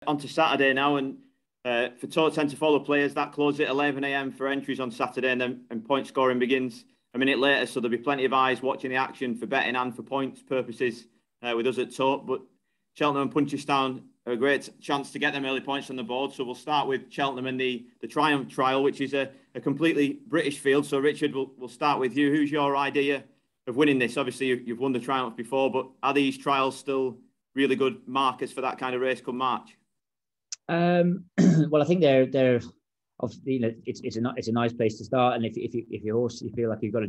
on to Saturday now, and for Tote 10 to follow players, that closes at 11 a.m. for entries on Saturday, and point scoring begins a minute later. So there'll be plenty of eyes watching the action for betting and for points purposes with us at Tote. But Cheltenham and Punchestown are a great chance to get them early points on the board. So we'll start with Cheltenham and the Triumph Trial, which is a completely British field. So Richard, we'll start with you. Who's your idea of winning this? Obviously, you've won the Triumph before, but are these trials still really good markers for that kind of race come March? Well, I think they're obviously, it's a nice place to start, and if your horse, you feel like you've got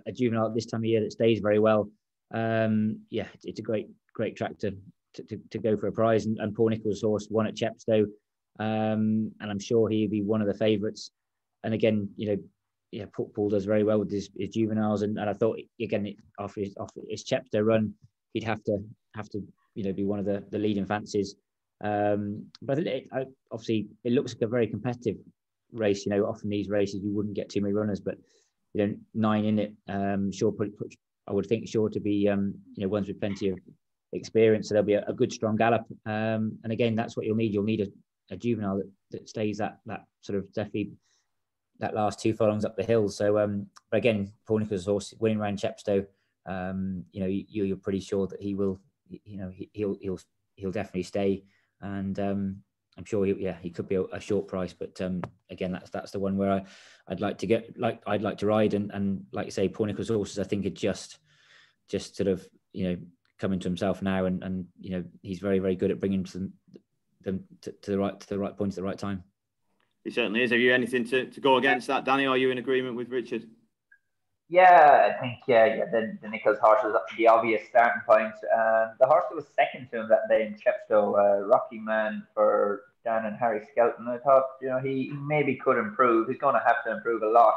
a juvenile at this time of year that stays very well, it's a great track to go for a prize. And Paul Nicholls' horse won at Chepstow, and I'm sure he'll be one of the favourites. And again, Paul does very well with his juveniles, and I thought again after his Chepstow run, he'd have to be one of the leading fancies. But obviously it looks like a very competitive race. Often these races you wouldn't get too many runners, but 9 in it, I would think sure to be ones with plenty of experience. So there'll be a good strong gallop. And again, that's what you'll need. You'll need a juvenile that stays that sort of definitely that last 2 furlongs up the hill. So but again, Paul Nicholls' horse winning around Chepstow, you're pretty sure that he will. He'll definitely stay. And I'm sure he could be a short price, but again, that's the one where I'd like to ride, and like you say, Paul Nicholls' horses I think are just sort of coming to himself now, and he's very, very good at bringing them to the right point at the right time. He certainly is. Have you anything to go against that, Danny? Or are you in agreement with Richard? Yeah, I think the Nicholls horse was the obvious starting point. The horse that was second to him that day in Chepstow, Rocky Man for Dan and Harry Skelton, I thought he maybe could improve. He's going to have to improve a lot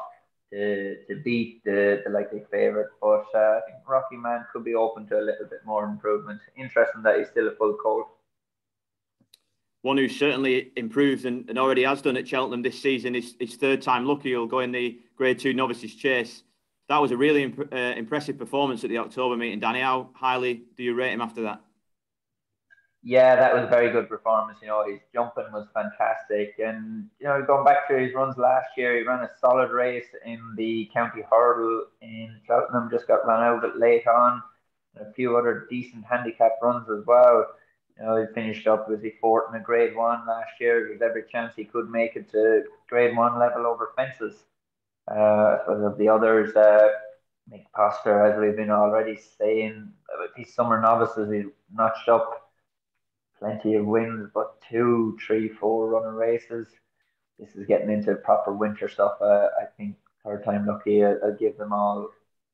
to beat the likely favourite, but I think Rocky Man could be open to a little bit more improvement. Interesting that he's still a full colt. One who certainly improved and already has done at Cheltenham this season is his third time lucky. He'll go in the Grade 2 Novices Chase. That was a really impressive performance at the October meeting. Danny, how highly do you rate him after that? Yeah, that was a very good performance. His jumping was fantastic. And, going back to his runs last year, he ran a solid race in the County Hurdle in Cheltenham, just got run out late on. And a few other decent handicap runs as well. He finished up with the 4th in a Grade 1 last year. There's every chance he could make it to Grade 1 level over fences. Of the others, Mick Poster, as we've been already saying, these summer novices, he's notched up plenty of wins, but 2, 3, 4 running races. This is getting into proper winter stuff. I think third time lucky, I'll give them all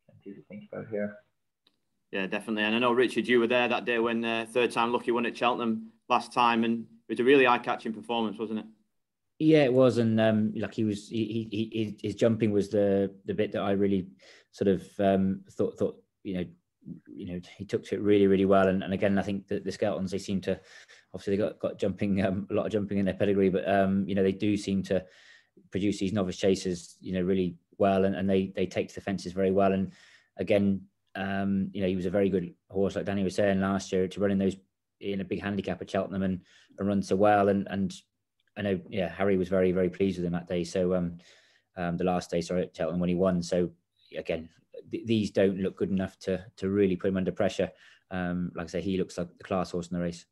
plenty to think about here. Yeah, definitely. And I know, Richard, you were there that day when third time lucky won at Cheltenham last time, and it was a really eye-catching performance, wasn't it? Yeah, it was, and his jumping was the bit that I really sort of thought he took to it really, really well, and again I think that the Skeltons, they seem to, obviously they got jumping, a lot of jumping in their pedigree, but they do seem to produce these novice chasers really well, and they take to the fences very well. And again, he was a very good horse, like Danny was saying, last year, to run in those in a big handicap at Cheltenham and run so well, and I know, Harry was very, very pleased with him that day. So the last day, at Cheltenham when he won. So again, these don't look good enough to really put him under pressure. Like I say, he looks like the class horse in the race.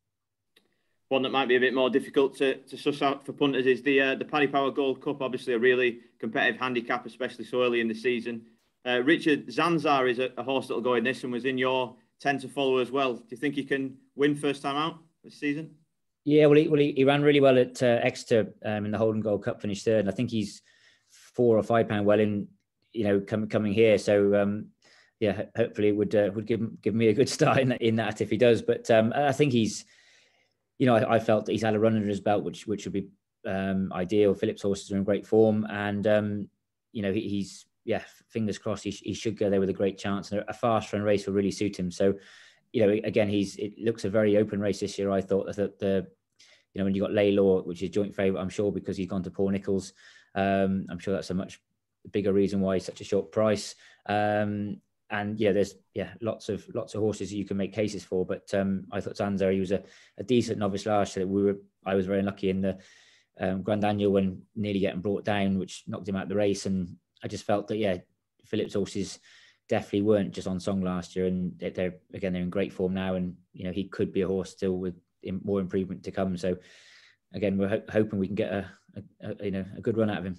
One that might be a bit more difficult to suss out for punters is the Paddy Power Gold Cup. Obviously a really competitive handicap, especially so early in the season. Richard, Zanzar is a horse that will go in this and was in your 10 to follow as well. Do you think he can win first time out this season? Yeah, he ran really well at Exeter in the Holden Gold Cup, finished third. And I think he's £4 or £5 well in, coming here. So hopefully it would give me a good start in that if he does. But I think he's, I felt that he's had a run under his belt, which would be ideal. Philip's horses are in great form, and he's fingers crossed he should go there with a great chance. And a fast run race will really suit him. So. Again, it looks a very open race this year. I thought that when you got Laylaw, which is joint favourite, I'm sure because he's gone to Paul Nicholls. I'm sure that's a much bigger reason why he's such a short price. And and there's lots of horses that you can make cases for. But I thought Zanzar, he was a decent novice last year. I was very lucky in the Grand Annual when nearly getting brought down, which knocked him out of the race. And I just felt that Philip's horses definitely weren't just on song last year, and they're in great form now. And he could be a horse still with more improvement to come. So again, we're hoping we can get a good run out of him.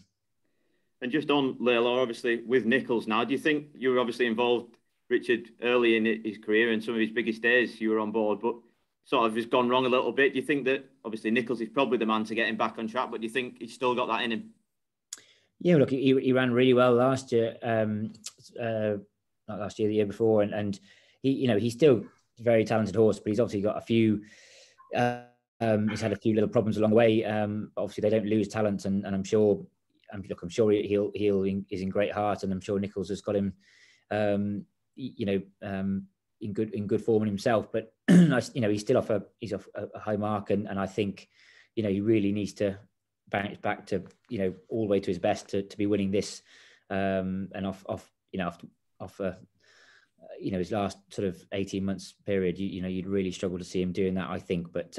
And just on Layla, obviously with Nichols now, do you think you were obviously involved, Richard, early in his career and some of his biggest days you were on board, but sort of has gone wrong a little bit? Do you think that obviously Nichols is probably the man to get him back on track, but do you think he's still got that in him? Yeah, look, he ran really well last year, not last year, the year before, and he's still a very talented horse, but he's obviously got a few. He's had a few little problems along the way. Obviously, they don't lose talent, and I'm sure he'll is in great heart, and I'm sure Nichols has got him, in good form in himself. But he's still off a high mark, and I think he really needs to bounce back to all the way to his best to be winning this, and off his last sort of 18 months period, you'd really struggle to see him doing that, I think. But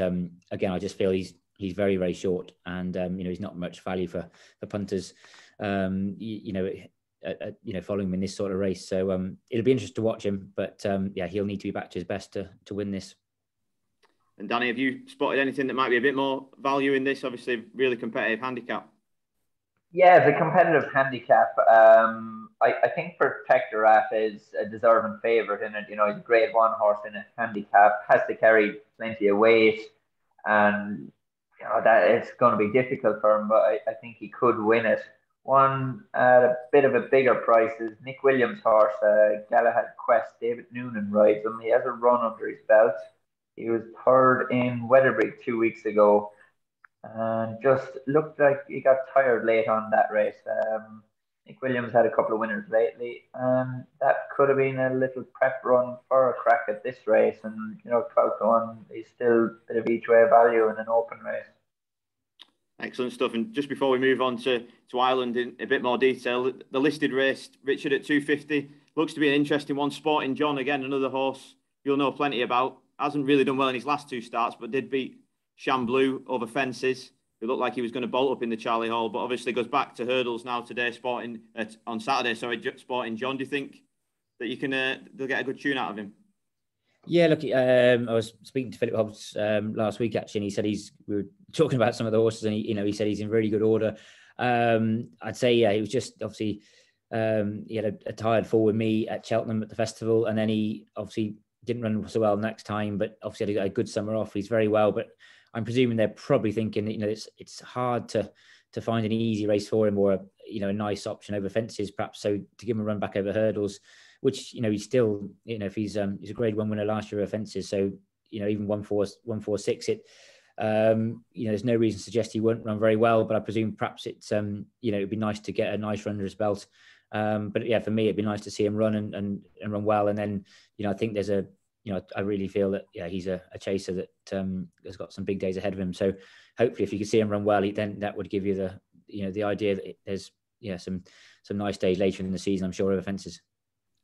again, I just feel he's very, very short, and he's not much value for punters, following him in this sort of race. So it'll be interesting to watch him, but he'll need to be back to his best to win this. And Danny, have you spotted anything that might be a bit more value in this? Obviously, really competitive handicap. Yeah, it's a competitive handicap. I think Protectorat is a deserving favourite in it. He's a grade 1 horse in a handicap, has to carry plenty of weight, and that it's going to be difficult for him, but I think he could win it. One at a bit of a bigger price is Nick Williams' horse, Galahad Quest. David Noonan rides him. He has a run under his belt. He was third in Weatherby 2 weeks ago, and just looked like he got tired late on that race. Nick Williams had a couple of winners lately, and that could have been a little prep run for a crack at this race. And 12-1 is still a bit of each way value in an open race. Excellent stuff. And just before we move on to Ireland in a bit more detail, the listed race, Richard, at 250, looks to be an interesting one. Sporting John, again, another horse you'll know plenty about. Hasn't really done well in his last 2 starts, but did beat Chamblou over fences. It looked like he was going to bolt up in the Charlie Hall, but obviously goes back to hurdles now today, on Saturday. Sporting John, do you think that you can they'll get a good tune out of him? Yeah, look, I was speaking to Philip Hobbs last week actually, and he said we were talking about some of the horses, and he said he's in really good order. I'd say he was just obviously he had a tired fall with me at Cheltenham at the festival, and then he obviously didn't run so well next time, but obviously had a good summer off. He's very well, but I'm presuming they're probably thinking that it's hard to find an easy race for him, or a nice option over fences perhaps. So to give him a run back over hurdles, which he's still if he's a grade 1 winner last year over fences, so even 146 there's no reason to suggest he won't run very well, but I presume perhaps it's it'd be nice to get a nice run under his belt. But yeah, for me it'd be nice to see him run and run well, and then I think there's I really feel that he's a chaser that has got some big days ahead of him. So hopefully, if you can see him run well, then that would give you the idea that there's some nice days later in the season, I'm sure, over fences.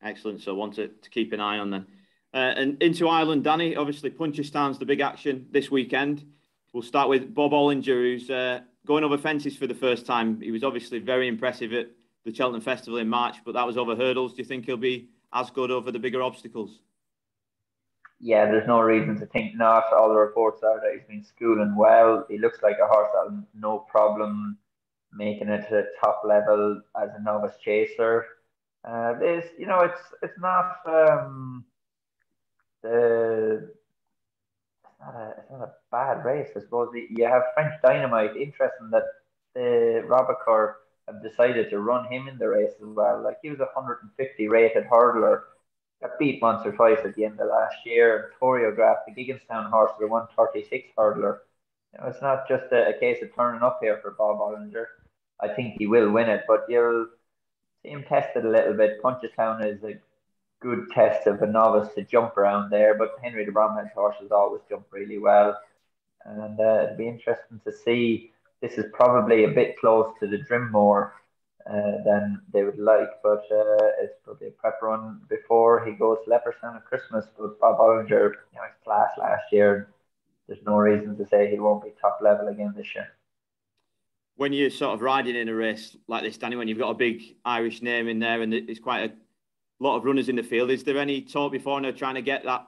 Excellent. So I want to keep an eye on then. And into Ireland, Danny. Obviously, Punchestown's the big action this weekend. We'll start with Bob Ollinger, who's going over fences for the first time. He was obviously very impressive at the Cheltenham Festival in March, but that was over hurdles. Do you think he'll be as good over the bigger obstacles? Yeah, there's no reason to think not. All the reports are that he's been schooling well. He looks like a horse that'll no problem making it to the top level as a novice chaser. It's not a bad race, I suppose. You have French Dynamite. Interesting that the Robacher have decided to run him in the race as well. Like, he was a 150 rated hurdler. Got beat once or twice at the end of last year. Choreograph, the Gigginstown horse, the 136 hurdler. It's not just a case of turning up here for Bob Ollinger. I think he will win it, but you'll see him tested a little bit. Punchestown is a good test of a novice to jump around there, but Henry de Bromhead's horses always jump really well. And it'll be interesting to see. This is probably a bit close to the Drimmore than they would like. But it's probably a prep run before he goes to Leopardstown at Christmas. But Bob Bollinger, his class last year. There's no reason to say he won't be top level again this year. When you're sort of riding in a race like this, Danny, when you've got a big Irish name in there and it's quite a lot of runners in the field, is there any talk before now trying to get that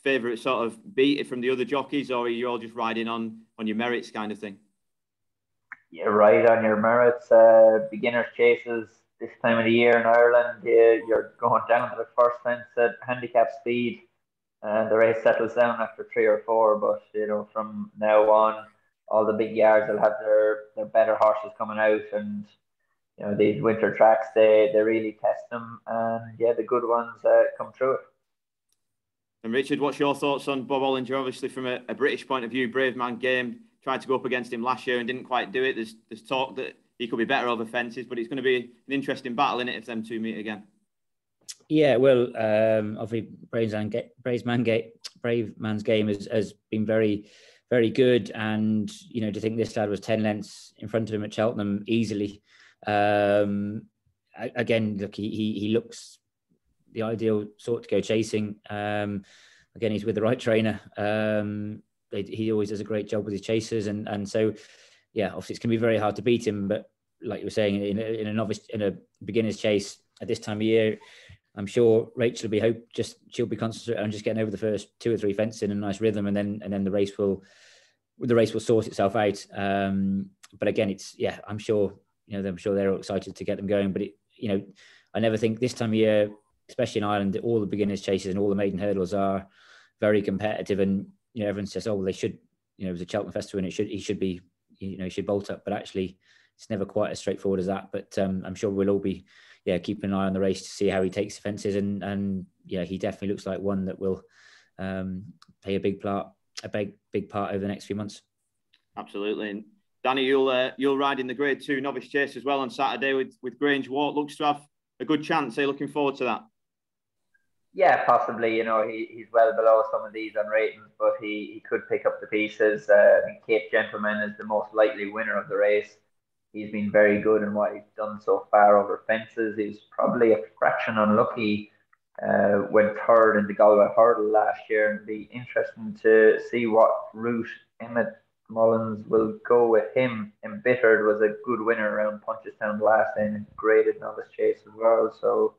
favourite sort of beat from the other jockeys, or are you all just riding on your merits kind of thing? You ride on your merits. Beginners chases this time of the year in Ireland, you're going down to the first fence at handicap speed, and the race settles down after 3 or 4. But from now on, all the big yards will have their better horses coming out, and these winter tracks they really test them, and the good ones come through it. And Richard, what's your thoughts on Bob Bollinger? Obviously, from a British point of view, brave man game. Tried to go up against him last year and didn't quite do it. There's talk that he could be better over fences, but it's going to be an interesting battle in it if them two meet again. Yeah, well, obviously, brave man's game has been very, very good, and to think this lad was 10 lengths in front of him at Cheltenham easily. Again, look, he looks the ideal sort to go chasing. Again, he's with the right trainer. He always does a great job with his chasers, and so obviously it's going to be very hard to beat him. But like you were saying, in a beginner's chase at this time of year, I'm sure Rachel will be she'll be concentrating on just getting over the first 2 or 3 fences in a nice rhythm, and then the race will sort itself out. But again, I'm sure they're all excited to get them going. But I never think this time of year, especially in Ireland, all the beginners chases and all the maiden hurdles are very competitive, and everyone says, oh well, they should, it was a Cheltenham Festival and he should be, he should bolt up, but actually it's never quite as straightforward as that. But I'm sure we'll all be keeping an eye on the race to see how he takes the fences, and he definitely looks like one that will play a big part over the next few months. Absolutely. And Danny, you'll ride in the Grade 2 novice chase as well on Saturday with Grange Walk. Looks to have a good chance. Are you looking forward to that? Yeah, possibly. He's well below some of these on ratings, but he could pick up the pieces. I think Cape Gentleman is the most likely winner of the race. He's been very good in what he's done so far over fences. He was probably a fraction unlucky went third in the Galway Hurdle last year, and it'd be interesting to see what route Emmett Mullins will go with him. Embittered was a good winner around Punchestown last in graded novice chase as well. So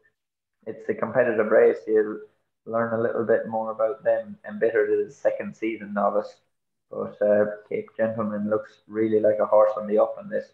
it's a competitive race. You'll learn a little bit more about them. Embittered is second season novice, but Cape Gentleman looks really like a horse on the up in this.